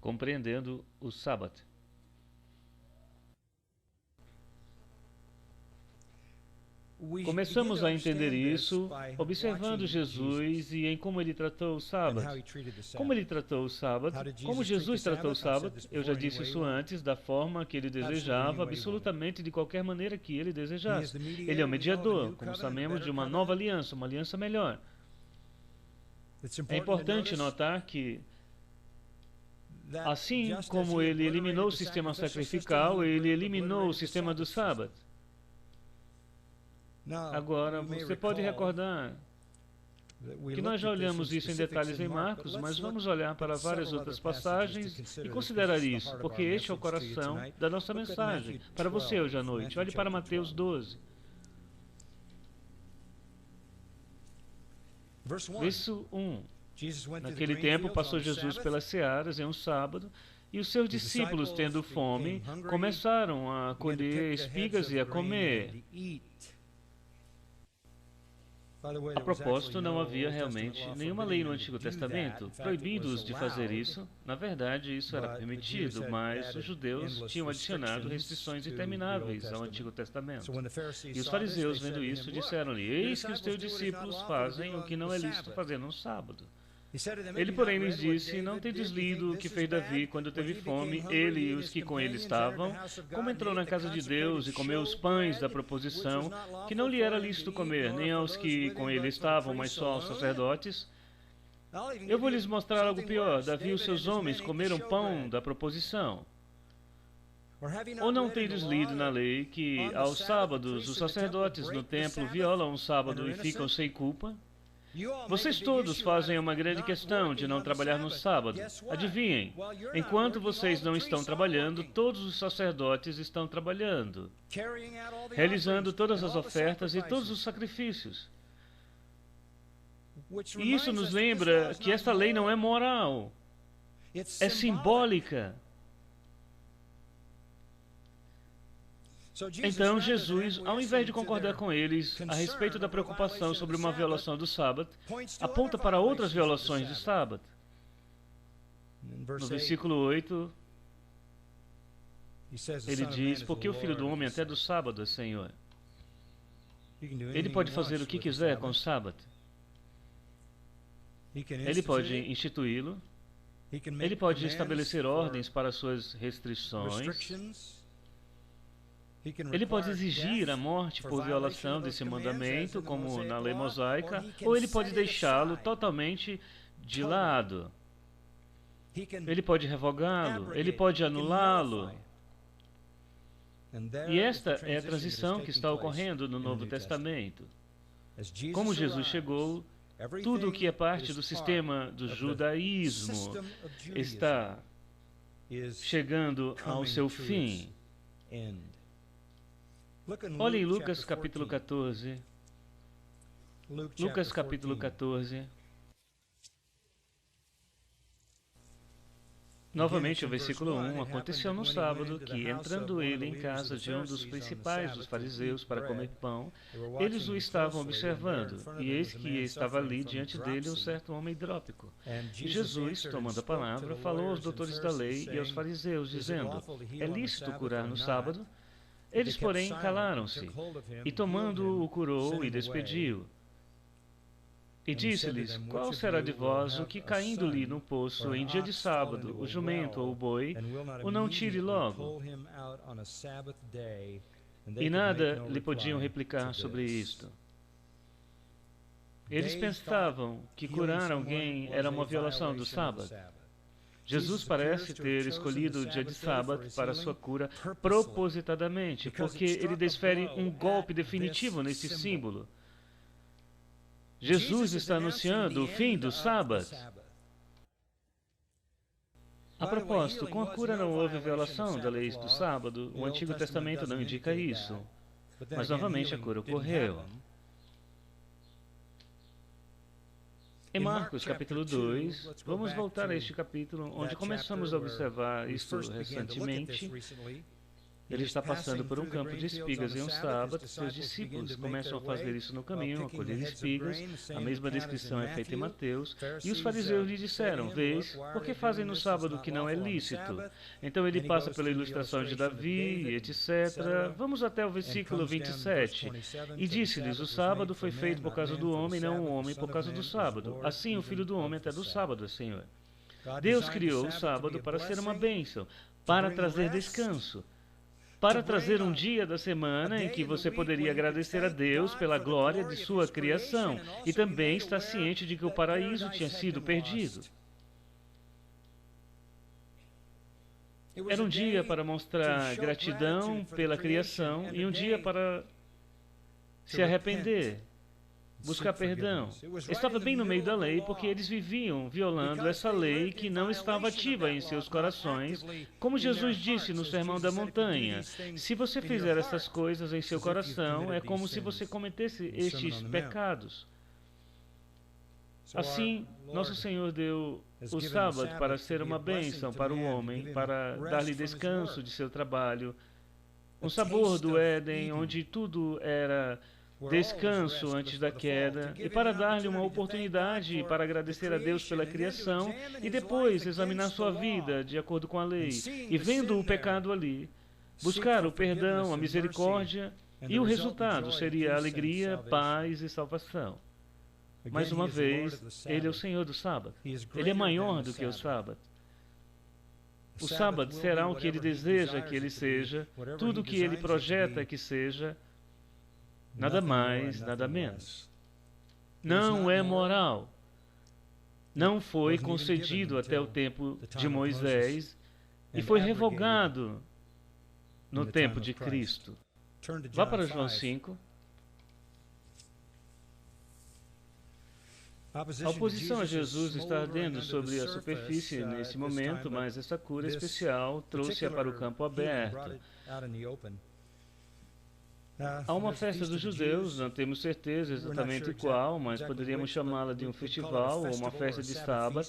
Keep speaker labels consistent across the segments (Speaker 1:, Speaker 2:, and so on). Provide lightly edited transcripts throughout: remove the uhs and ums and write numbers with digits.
Speaker 1: compreendendo o sábado. Começamos a entender isso observando Jesus e em como ele tratou o sábado. Como ele tratou o sábado, como Jesus tratou o sábado, eu já disse isso antes, da forma que ele desejava, absolutamente de qualquer maneira que ele desejasse. Ele é o mediador, como sabemos, de uma nova aliança, uma aliança melhor. É importante notar que, assim como ele eliminou o sistema sacrificial, ele eliminou o sistema do sábado. Agora, você pode recordar que nós já olhamos isso em detalhes em Marcos, mas vamos olhar para várias outras passagens e considerar isso, porque este é o coração da nossa mensagem para você hoje à noite. Olhe para Mateus 12. Verso 1. Naquele tempo passou Jesus pelas searas em um sábado, e os seus discípulos, tendo fome, começaram a colher espigas e a comer. A propósito, não havia realmente nenhuma lei no Antigo Testamento proibindo-os de fazer isso. Na verdade, isso era permitido, mas os judeus tinham adicionado restrições intermináveis ao Antigo Testamento. E os fariseus, vendo isso, disseram-lhe: Eis que os teus discípulos fazem o que não é lícito fazer num sábado. Ele, porém, lhes disse: Não tendes lido o que fez Davi quando teve fome, ele e os que com ele estavam, como entrou na casa de Deus e comeu os pães da proposição, que não lhe era lícito comer, nem aos que com ele estavam, mas só aos sacerdotes? Eu vou lhes mostrar algo pior. Davi e os seus homens comeram pão da proposição. Ou não tendes lido na lei que, aos sábados, os sacerdotes no templo violam um sábado e ficam sem culpa? Vocês todos fazem uma grande questão de não trabalhar no sábado. Adivinhem, enquanto vocês não estão trabalhando, todos os sacerdotes estão trabalhando, realizando todas as ofertas e todos os sacrifícios. E isso nos lembra que esta lei não é moral, é simbólica. Então Jesus, ao invés de concordar com eles a respeito da preocupação sobre uma violação do sábado, aponta para outras violações do sábado. No versículo 8, ele diz: Porque o Filho do Homem até do sábado é Senhor. Ele pode fazer o que quiser com o sábado. Ele pode instituí-lo. Ele pode estabelecer ordens para suas restrições. Ele pode exigir a morte por violação desse mandamento, como na lei mosaica, ou ele pode deixá-lo totalmente de lado. Ele pode revogá-lo, ele pode anulá-lo. E esta é a transição que está ocorrendo no Novo Testamento. Como Jesus chegou, tudo o que é parte do sistema do judaísmo está chegando ao seu fim. Olhem Lucas capítulo 14. Lucas capítulo 14. Novamente o versículo 1. Aconteceu no sábado que, entrando ele em casa de um dos principais dos fariseus para comer pão, eles o estavam observando, e eis que estava ali diante dele um certo homem hidrópico. E Jesus, tomando a palavra, falou aos doutores da lei e aos fariseus, dizendo: É lícito curar no sábado? Eles, porém, calaram-se, e tomando-o, o curou e despediu. E disse-lhes: Qual será de vós o que, caindo-lhe no poço em dia de sábado, o jumento ou o boi, o não tire logo? E nada lhe podiam replicar sobre isto. Eles pensavam que curar alguém era uma violação do sábado. Jesus parece ter escolhido o dia de sábado para sua cura propositadamente, porque ele desfere um golpe definitivo nesse símbolo. Jesus está anunciando o fim do sábado. A propósito, com a cura não houve violação da lei do sábado. O Antigo Testamento não indica isso. Mas novamente a cura ocorreu. Em Marcos capítulo 2, vamos voltar a este capítulo, onde começamos a observar isto recentemente. Ele está passando por um campo de espigas em um sábado. Seus discípulos começam a fazer isso no caminho, a colher espigas. A mesma descrição é feita em Mateus. E os fariseus lhe disseram: Vês, por que fazem no sábado o que não é lícito? Então ele passa pela ilustração de Davi, etc. Vamos até o versículo 27. E disse-lhes: O sábado foi feito por causa do homem, não o homem por causa do sábado. Assim o Filho do Homem até do sábado, Senhor. Deus criou o sábado para ser uma bênção, para trazer descanso, para trazer um dia da semana em que você poderia agradecer a Deus pela glória de sua criação e também estar ciente de que o paraíso tinha sido perdido. Era um dia para mostrar gratidão pela criação e um dia para se arrepender, buscar perdão. Estava bem no meio da lei porque eles viviam violando essa lei que não estava ativa em seus corações. Como Jesus disse no Sermão da Montanha, se você fizer essas coisas em seu coração, é como se você cometesse estes pecados. Assim, nosso Senhor deu o sábado para ser uma bênção para o homem, para dar-lhe descanso de seu trabalho, um sabor do Éden, onde tudo era descanso antes da queda, e para dar-lhe uma oportunidade para agradecer a Deus pela criação e depois examinar sua vida de acordo com a lei. E vendo o pecado ali, buscar o perdão, a misericórdia, e o resultado seria alegria, paz e salvação. Mais uma vez, Ele é o Senhor do sábado. Ele é maior do que o sábado. O sábado será o que Ele deseja que Ele seja, tudo o que Ele projeta que seja, nada mais, nada menos. Não é moral. Não foi concedido até o tempo de Moisés e foi revogado no tempo de Cristo. Vá para João 5. A oposição a Jesus está ardendo sobre a superfície nesse momento, mas essa cura especial trouxe-a para o campo aberto. Há uma festa dos judeus, não temos certeza exatamente qual, mas poderíamos chamá-la de um festival ou uma festa de sábado.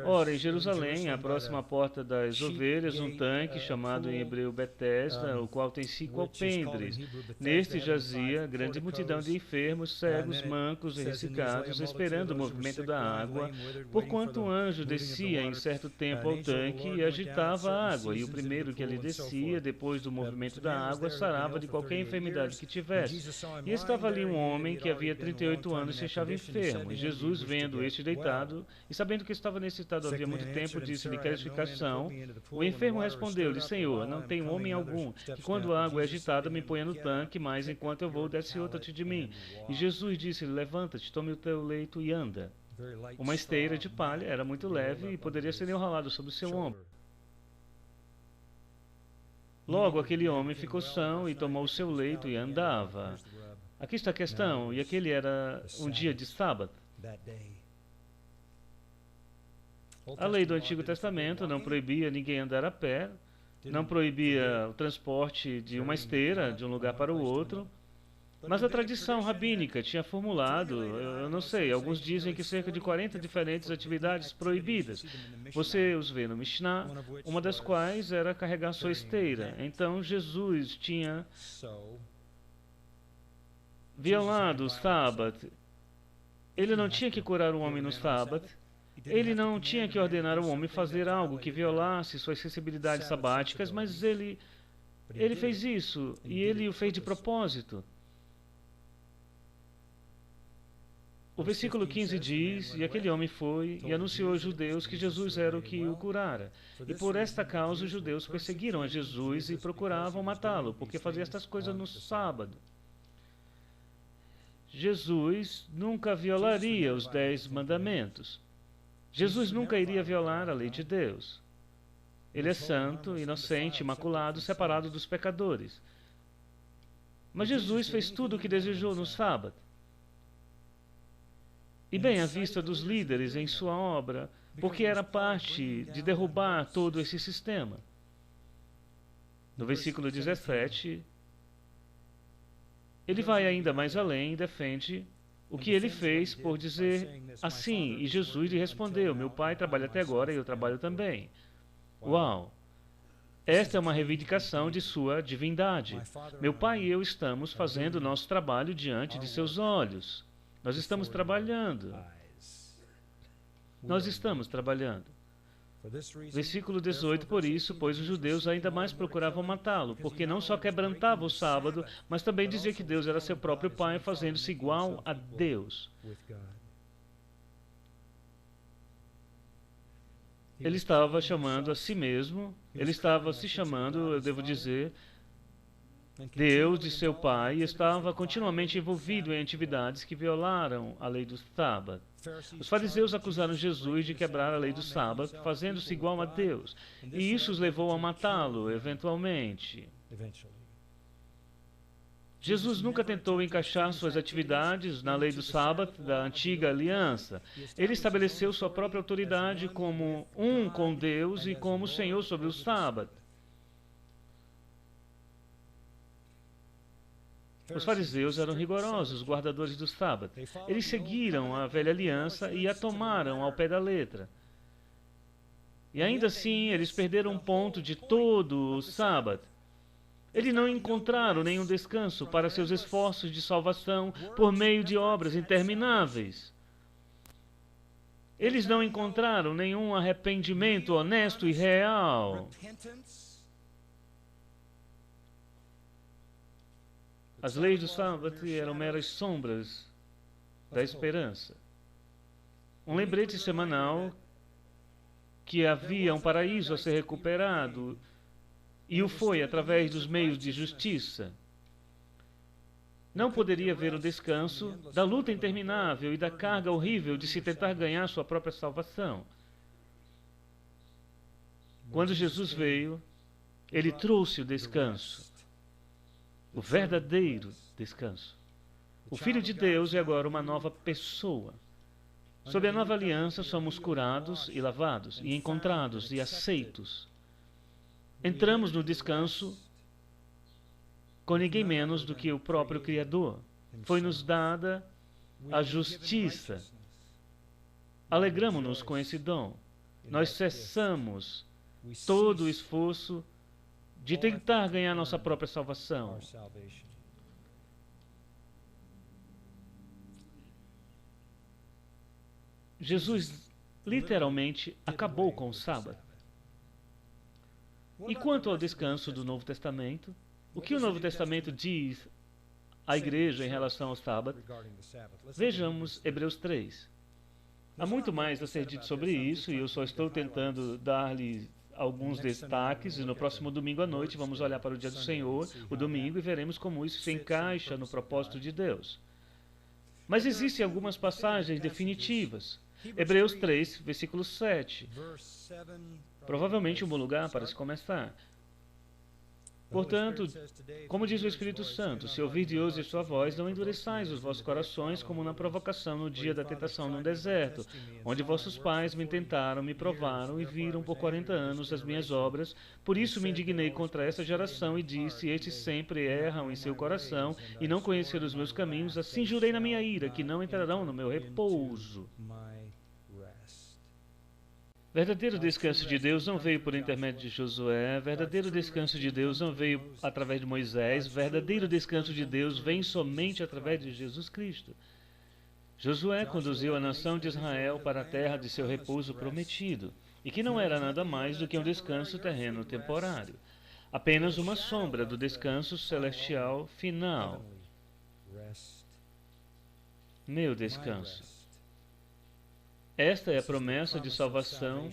Speaker 1: Ora, em Jerusalém, à próxima porta das ovelhas, um tanque chamado em hebreu Betesda, o qual tem 5 alpendres. Neste jazia grande multidão de enfermos, cegos, mancos e ressecados, esperando o movimento da água, porquanto um anjo descia em certo tempo ao tanque e agitava a água, e o primeiro que ali descia, depois do movimento da água, sarava de qualquer enfermidade que tivesse. E estava ali um homem que havia 38 anos e se achava enfermo. E Jesus, vendo este deitado, e sabendo que estava necessitado havia muito tempo, disse-lhe: Queres ficar são? O enfermo respondeu-lhe: Senhor, não tenho homem algum que, quando a água é agitada, me ponha no tanque, mas enquanto eu vou, desce outro antes de mim. E Jesus disse-lhe: Levanta-te, tome o teu leito e anda. Uma esteira de palha era muito leve e poderia ser enrolada sobre o seu ombro. Logo aquele homem ficou são e tomou o seu leito e andava. Aqui está a questão: e aquele era um dia de sábado. A lei do Antigo Testamento não proibia ninguém andar a pé, não proibia o transporte de uma esteira de um lugar para o outro, mas a tradição rabínica tinha formulado, eu não sei, alguns dizem que cerca de 40 diferentes atividades proibidas. Você os vê no Mishnah, uma das quais era carregar sua esteira. Então Jesus tinha violado o sábado. Ele não tinha que curar o homem no sábado. Ele não tinha que ordenar o homem fazer algo que violasse suas sensibilidades sabáticas, mas ele fez isso, e ele o fez de propósito. O versículo 15 diz: E aquele homem foi e anunciou aos judeus que Jesus era o que o curara. E por esta causa os judeus perseguiram a Jesus e procuravam matá-lo, porque fazia estas coisas no sábado. Jesus nunca violaria os 10 mandamentos. Jesus nunca iria violar a lei de Deus. Ele é santo, inocente, imaculado, separado dos pecadores. Mas Jesus fez tudo o que desejou no sábado. E bem à vista dos líderes em sua obra, porque era parte de derrubar todo esse sistema. No versículo 17, ele vai ainda mais além e defende o que ele fez por dizer assim. E Jesus lhe respondeu: Meu pai trabalha até agora e eu trabalho também. Uau! Esta é uma reivindicação de sua divindade. Meu pai e eu estamos fazendo o nosso trabalho diante de seus olhos. Nós estamos trabalhando. Nós estamos trabalhando. Versículo 18, por isso, pois os judeus ainda mais procuravam matá-lo, porque não só quebrantava o sábado, mas também dizia que Deus era seu próprio Pai, fazendo-se igual a Deus. Ele estava chamando a si mesmo, ele estava se chamando, eu devo dizer, Deus de seu Pai, e estava continuamente envolvido em atividades que violaram a lei do sábado. Os fariseus acusaram Jesus de quebrar a lei do sábado, fazendo-se igual a Deus, e isso os levou a matá-lo, eventualmente. Jesus nunca tentou encaixar suas atividades na lei do sábado da antiga aliança. Ele estabeleceu sua própria autoridade como um com Deus e como Senhor sobre o sábado. Os fariseus eram rigorosos, guardadores do sábado. Eles seguiram a velha aliança e a tomaram ao pé da letra. E ainda assim, eles perderam um ponto de todo o sábado. Eles não encontraram nenhum descanso para seus esforços de salvação por meio de obras intermináveis. Eles não encontraram nenhum arrependimento honesto e real. As leis do sábado eram meras sombras da esperança. Um lembrete semanal que havia um paraíso a ser recuperado, e o foi através dos meios de justiça. Não poderia haver o descanso da luta interminável e da carga horrível de se tentar ganhar sua própria salvação. Quando Jesus veio, ele trouxe o descanso. O verdadeiro descanso. O Filho de Deus é agora uma nova pessoa. Sob a nova aliança, somos curados e lavados, e encontrados e aceitos. Entramos no descanso com ninguém menos do que o próprio Criador. Foi-nos dada a justiça. Alegramo-nos com esse dom. Nós cessamos todo o esforço de tentar ganhar nossa própria salvação. Jesus literalmente acabou com o sábado. E quanto ao descanso do Novo Testamento, o que o Novo Testamento diz à igreja em relação ao sábado? Vejamos Hebreus 3. Há muito mais a ser dito sobre isso, e eu só estou tentando dar-lhe alguns destaques, e no próximo domingo à noite vamos olhar para o dia do Senhor, o domingo, e veremos como isso se encaixa no propósito de Deus. Mas existem algumas passagens definitivas. Hebreus 3, versículo 7. Provavelmente um bom lugar para se começar. Portanto, como diz o Espírito Santo, se ouvirdes hoje sua voz, não endureçais os vossos corações como na provocação no dia da tentação no deserto, onde vossos pais me tentaram, me provaram e viram por 40 anos as minhas obras. Por isso me indignei contra essa geração e disse, estes sempre erram em seu coração e não conheceram os meus caminhos, assim jurei na minha ira, que não entrarão no meu repouso. Verdadeiro descanso de Deus não veio por intermédio de Josué, verdadeiro descanso de Deus não veio através de Moisés, verdadeiro descanso de Deus vem somente através de Jesus Cristo. Josué conduziu a nação de Israel para a terra de seu repouso prometido, e que não era nada mais do que um descanso terreno temporário, apenas uma sombra do descanso celestial final. Meu descanso. Esta é a promessa de salvação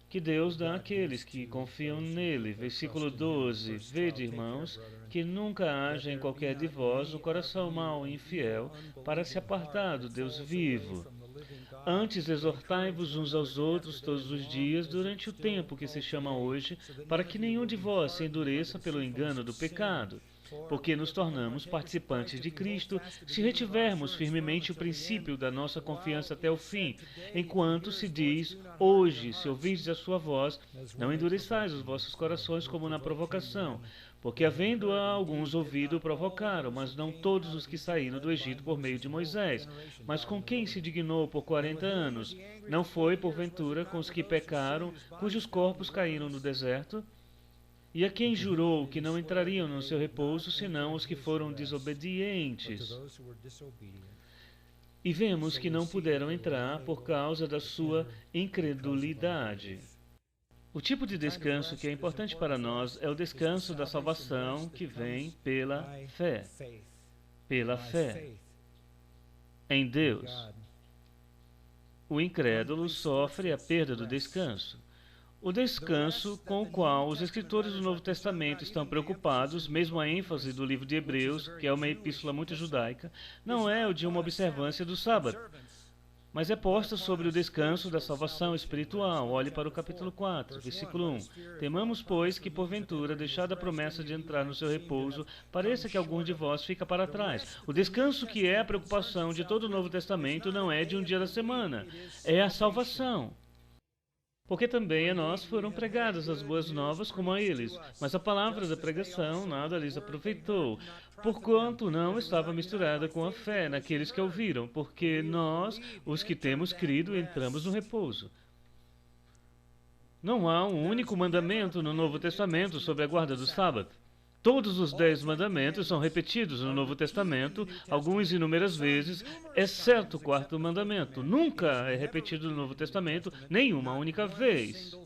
Speaker 1: que Deus dá àqueles que confiam nele. Versículo 12. Vede, irmãos, que nunca haja em qualquer de vós o coração mau e infiel para se apartar do Deus vivo. Antes exortai-vos uns aos outros todos os dias durante o tempo que se chama hoje, para que nenhum de vós se endureça pelo engano do pecado. Porque nos tornamos participantes de Cristo se retivermos firmemente o princípio da nossa confiança até o fim, enquanto se diz, hoje, se ouvirdes a sua voz, não endureçais os vossos corações como na provocação, porque havendo alguns ouvido provocaram, mas não todos os que saíram do Egito por meio de Moisés. Mas com quem se dignou por 40 anos? Não foi, porventura, com os que pecaram, cujos corpos caíram no deserto? E a quem jurou que não entrariam no seu repouso, senão os que foram desobedientes. E vemos que não puderam entrar por causa da sua incredulidade. O tipo de descanso que é importante para nós é o descanso da salvação que vem pela fé. Pela fé em Deus. O incrédulo sofre a perda do descanso. O descanso com o qual os escritores do Novo Testamento estão preocupados, mesmo a ênfase do livro de Hebreus, que é uma epístola muito judaica, não é o de uma observância do sábado, mas é posta sobre o descanso da salvação espiritual. Olhe para o capítulo 4, versículo 1. Temamos, pois, que porventura, deixada a promessa de entrar no seu repouso, pareça que algum de vós fica para trás. O descanso que é a preocupação de todo o Novo Testamento não é de um dia da semana, é a salvação. Porque também a nós foram pregadas as boas novas como a eles, mas a palavra da pregação nada lhes aproveitou, porquanto não estava misturada com a fé naqueles que ouviram, porque nós, os que temos crido, entramos no repouso. Não há um único mandamento no Novo Testamento sobre a guarda do sábado. Todos os 10 mandamentos são repetidos no Novo Testamento, alguns inúmeras vezes, exceto o 4º mandamento. Nunca é repetido no Novo Testamento, nenhuma única vez.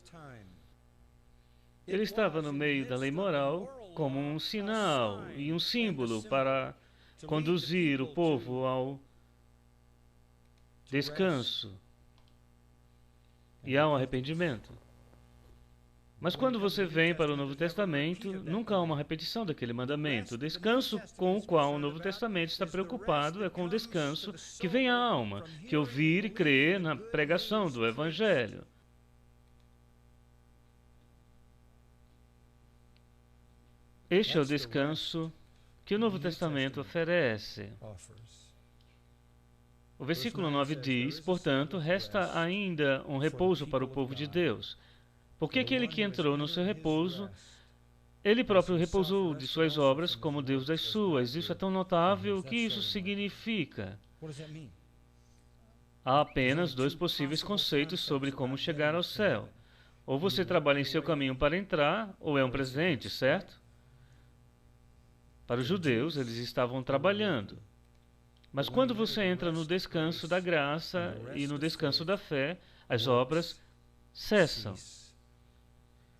Speaker 1: Ele estava no meio da lei moral como um sinal e um símbolo para conduzir o povo ao descanso e ao arrependimento. Mas quando você vem para o Novo Testamento, nunca há uma repetição daquele mandamento. O descanso com o qual o Novo Testamento está preocupado é com o descanso que vem à alma, que ouvir e crer na pregação do Evangelho. Este é o descanso que o Novo Testamento oferece. O versículo 9 diz, portanto, resta ainda um repouso para o povo de Deus. Porque aquele que entrou no seu repouso, ele próprio repousou de suas obras como Deus das suas. Isso é tão notável. O que isso significa? Há apenas 2 possíveis conceitos sobre como chegar ao céu. Ou você trabalha em seu caminho para entrar, ou é um presente, certo? Para os judeus, eles estavam trabalhando. Mas quando você entra no descanso da graça e no descanso da fé, as obras cessam.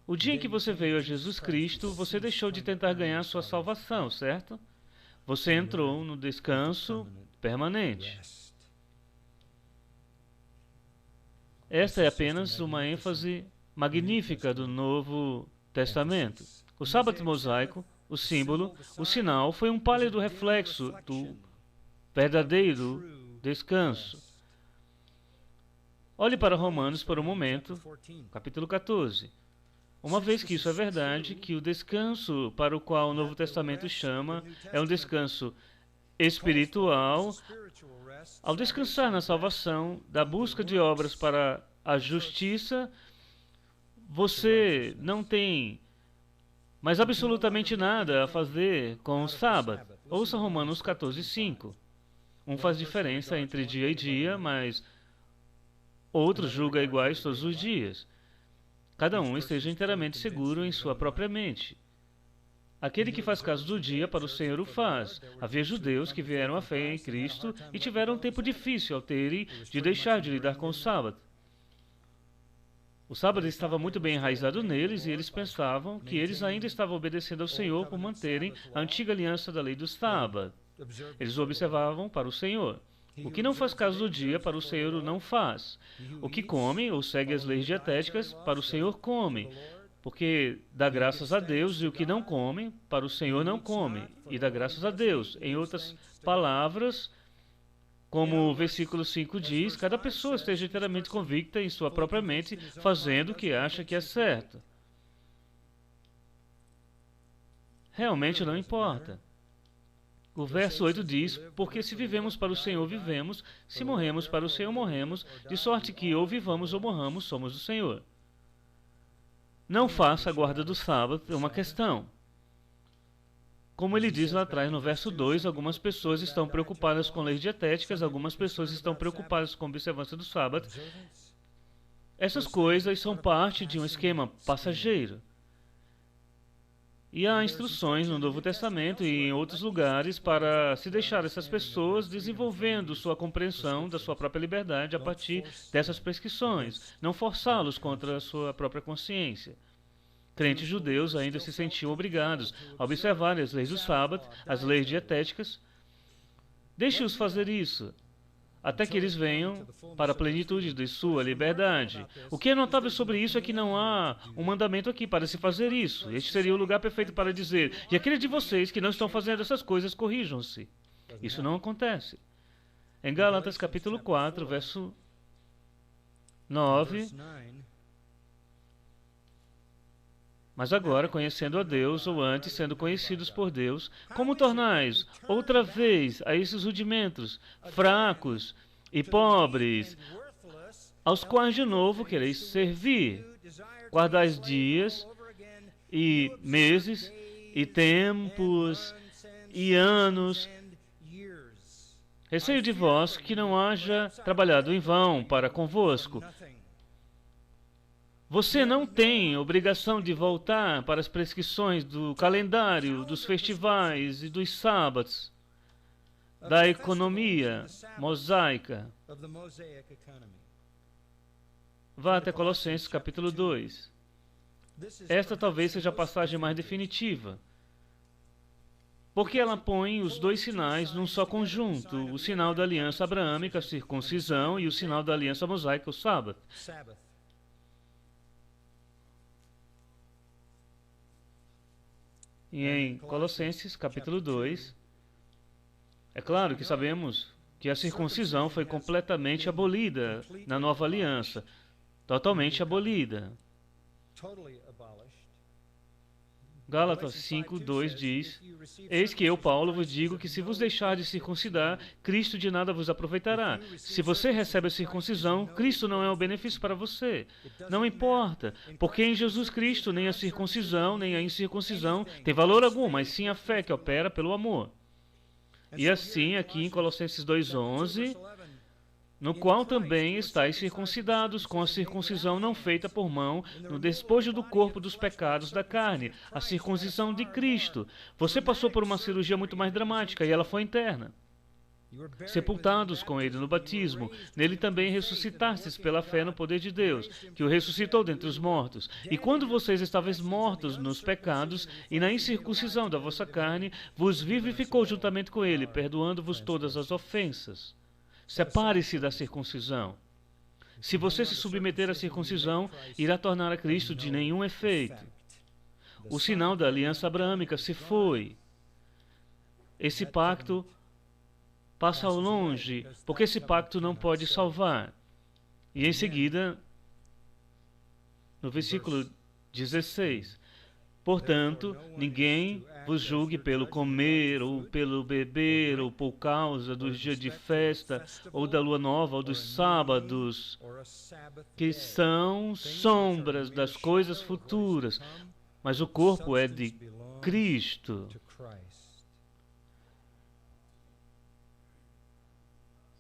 Speaker 1: O dia em que você veio a Jesus Cristo, você deixou de tentar ganhar sua salvação, certo? Você entrou no descanso permanente. Esta é apenas uma ênfase magnífica do Novo Testamento. O sábado mosaico, o símbolo, o sinal, foi um pálido reflexo do verdadeiro descanso. Olhe para Romanos por um momento, capítulo 14. Uma vez que isso é verdade, que o descanso para o qual o Novo Testamento chama é um descanso espiritual, ao descansar na salvação, da busca de obras para a justiça, você não tem mais absolutamente nada a fazer com o sábado. Ouça Romanos 14:5. Um faz diferença entre dia e dia, mas outro julga iguais todos os dias. Cada um esteja inteiramente seguro em sua própria mente. Aquele que faz caso do dia, para o Senhor o faz. Havia judeus que vieram à fé em Cristo e tiveram um tempo difícil ao terem de deixar de lidar com o sábado. O sábado estava muito bem enraizado neles e eles pensavam que eles ainda estavam obedecendo ao Senhor por manterem a antiga aliança da lei do sábado. Eles o observavam para o Senhor. O que não faz caso do dia, para o Senhor o não faz. O que come ou segue as leis dietéticas, para o Senhor come, porque dá graças a Deus, e o que não come, para o Senhor não come, e dá graças a Deus. Em outras palavras, como o versículo 5 diz, cada pessoa esteja inteiramente convicta em sua própria mente, fazendo o que acha que é certo. Realmente não importa. O verso 8 diz, porque se vivemos para o Senhor, vivemos, se morremos para o Senhor, morremos, de sorte que ou vivamos ou morramos, somos do Senhor. Não faça a guarda do sábado uma questão. Como ele diz lá atrás no verso 2, algumas pessoas estão preocupadas com leis dietéticas, algumas pessoas estão preocupadas com a observância do sábado. Essas coisas são parte de um esquema passageiro. E há instruções no Novo Testamento e em outros lugares para se deixar essas pessoas desenvolvendo sua compreensão da sua própria liberdade a partir dessas prescrições, não forçá-los contra a sua própria consciência. Crentes judeus ainda se sentiam obrigados a observar as leis do sábado, as leis dietéticas. Deixe-os fazer isso, até que eles venham para a plenitude de sua liberdade. O que é notável sobre isso é que não há um mandamento aqui para se fazer isso. Este seria o lugar perfeito para dizer, e aqueles de vocês que não estão fazendo essas coisas, corrijam-se. Isso não acontece. Em Gálatas capítulo 4, verso 9... Mas agora, conhecendo a Deus, ou antes sendo conhecidos por Deus, como tornais outra vez a esses rudimentos, fracos e pobres, aos quais de novo quereis servir? Guardais dias e meses e tempos e anos. Receio de vós que não haja trabalhado em vão para convosco. Você não tem obrigação de voltar para as prescrições do calendário, dos festivais e dos sábados, da economia mosaica. Vá até Colossenses capítulo 2. Esta talvez seja a passagem mais definitiva, porque ela põe os dois sinais num só conjunto, o sinal da aliança abraâmica, a circuncisão, e o sinal da aliança mosaica, o sábado. E em Colossenses, capítulo 2, é claro que sabemos que a circuncisão foi completamente abolida na nova aliança, totalmente abolida. Gálatas 5, 2 diz, eis que eu, Paulo, vos digo que se vos deixar de circuncidar, Cristo de nada vos aproveitará. Se você recebe a circuncisão, Cristo não é um benefício para você. Não importa, porque em Jesus Cristo nem a circuncisão, nem a incircuncisão tem valor algum, mas sim a fé que opera pelo amor. E assim, aqui em Colossenses 2:11, no qual também estáis circuncidados com a circuncisão não feita por mão, no despojo do corpo dos pecados da carne, a circuncisão de Cristo. Você passou por uma cirurgia muito mais dramática e ela foi interna. Sepultados com ele no batismo, nele também ressuscitastes pela fé no poder de Deus, que o ressuscitou dentre os mortos. E quando vocês estavam mortos nos pecados e na incircuncisão da vossa carne, vos vivificou juntamente com ele, perdoando-vos todas as ofensas. Separe-se da circuncisão. Se você se submeter à circuncisão, irá tornar a Cristo de nenhum efeito. O sinal da aliança abraâmica se foi. Esse pacto passa ao longe, porque esse pacto não pode salvar. E em seguida, no versículo 16, portanto, ninguém vos julgue pelo comer, ou pelo beber, ou por causa dos dias de festa, ou da lua nova, ou dos sábados, que são sombras das coisas futuras, mas o corpo é de Cristo.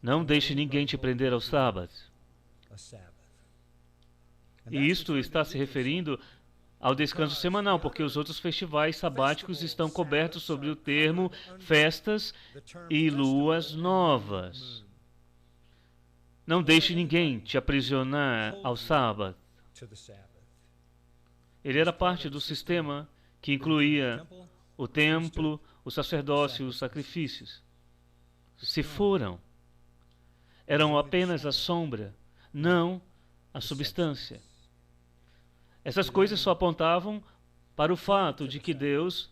Speaker 1: Não deixe ninguém te prender ao sábado. E isto está se referindo ao descanso semanal, porque os outros festivais sabáticos estão cobertos sobre o termo festas e luas novas. Não deixe ninguém te aprisionar ao sábado. Ele era parte do sistema que incluía o templo, o sacerdócio e os sacrifícios. Se foram, eram apenas a sombra, não a substância. Essas coisas só apontavam para o fato de que Deus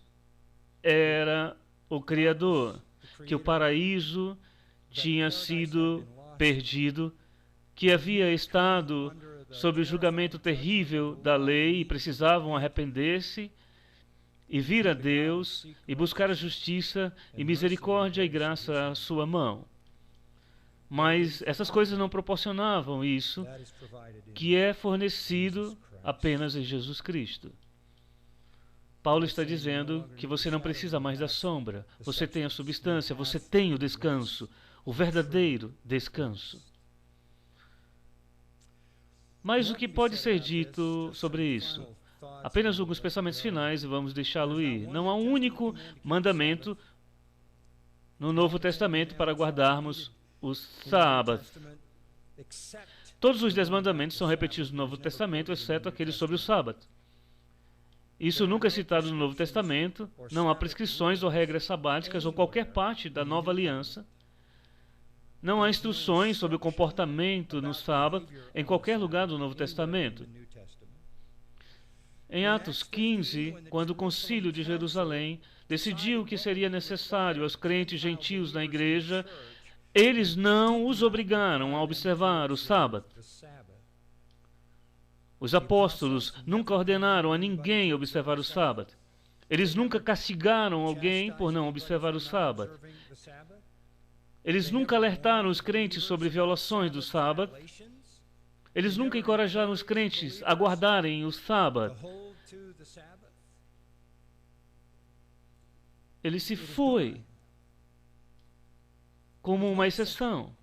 Speaker 1: era o Criador, que o paraíso tinha sido perdido, que havia estado sob o julgamento terrível da lei e precisavam arrepender-se e vir a Deus e buscar a justiça e misericórdia e graça à sua mão. Mas essas coisas não proporcionavam isso, que é fornecido apenas em Jesus Cristo. Paulo está dizendo que você não precisa mais da sombra, você tem a substância, você tem o descanso, o verdadeiro descanso. Mas o que pode ser dito sobre isso? Apenas alguns pensamentos finais e vamos deixá-lo ir. Não há um único mandamento no Novo Testamento para guardarmos os sábados. Todos os 10 mandamentos são repetidos no Novo Testamento, exceto aqueles sobre o sábado. Isso nunca é citado no Novo Testamento, não há prescrições ou regras sabáticas ou qualquer parte da Nova Aliança. Não há instruções sobre o comportamento no sábado em qualquer lugar do Novo Testamento. Em Atos 15, quando o Concílio de Jerusalém decidiu que seria necessário aos crentes gentios na igreja, eles não os obrigaram a observar o sábado. Os apóstolos nunca ordenaram a ninguém observar o sábado. Eles nunca castigaram alguém por não observar o sábado. Eles nunca alertaram os crentes sobre violações do sábado. Eles nunca encorajaram os crentes a guardarem o sábado. Ele se foi como uma exceção.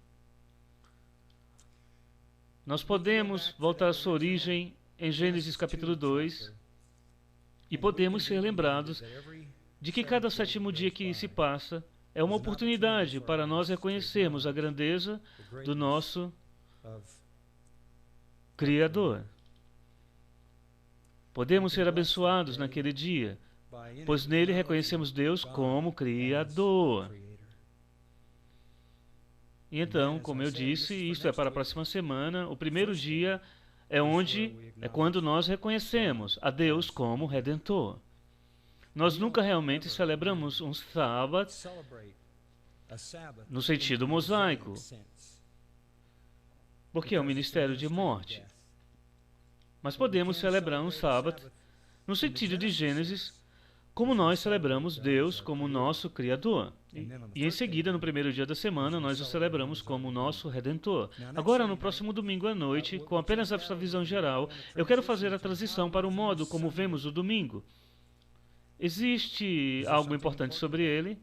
Speaker 1: Nós podemos voltar à sua origem em Gênesis capítulo 2 e podemos ser lembrados de que cada sétimo dia que se passa é uma oportunidade para nós reconhecermos a grandeza do nosso Criador. Podemos ser abençoados naquele dia, pois nele reconhecemos Deus como Criador. E então, como eu disse, isto é para a próxima semana, o primeiro dia é quando nós reconhecemos a Deus como Redentor. Nós nunca realmente celebramos um sábado no sentido mosaico, porque é um ministério de morte. Mas podemos celebrar um sábado no sentido de Gênesis, como nós celebramos Deus como nosso Criador. E em seguida, no primeiro dia da semana, nós o celebramos como nosso Redentor. Agora, no próximo domingo à noite, com apenas essa visão geral, eu quero fazer a transição para o modo como vemos o domingo. Existe algo importante sobre ele?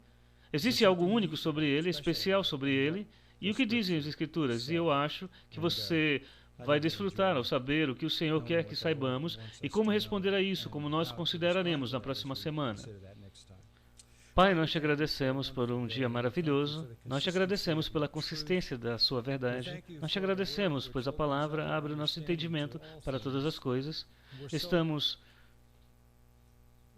Speaker 1: Existe algo único sobre ele, especial sobre ele? E o que dizem as Escrituras? E eu acho que você vai desfrutar ao saber o que o Senhor quer que saibamos e como responder a isso, como nós consideraremos na próxima semana. Pai, nós te agradecemos por um dia maravilhoso, nós te agradecemos pela consistência da sua verdade, nós te agradecemos, pois a palavra abre o nosso entendimento para todas as coisas. Estamos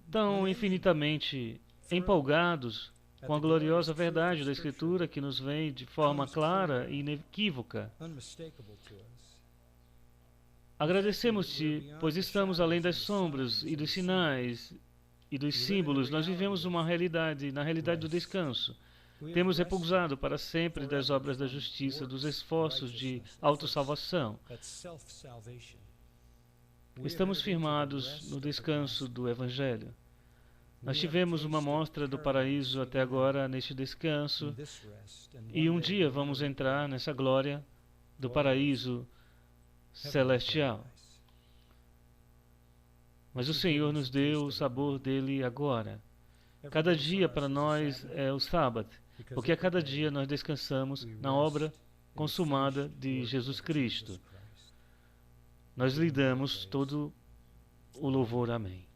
Speaker 1: tão infinitamente empolgados com a gloriosa verdade da Escritura que nos vem de forma clara e inequívoca. Agradecemos-te, pois estamos além das sombras e dos sinais e dos símbolos. Nós vivemos uma realidade, na realidade do descanso. Temos repousado para sempre das obras da justiça, dos esforços de autossalvação. Estamos firmados no descanso do Evangelho. Nós tivemos uma mostra do paraíso até agora neste descanso, e um dia vamos entrar nessa glória do paraíso celestial. Mas o Senhor nos deu o sabor dele agora. Cada dia para nós é o sábado, porque a cada dia nós descansamos na obra consumada de Jesus Cristo. Nós lhe damos todo o louvor. Amém.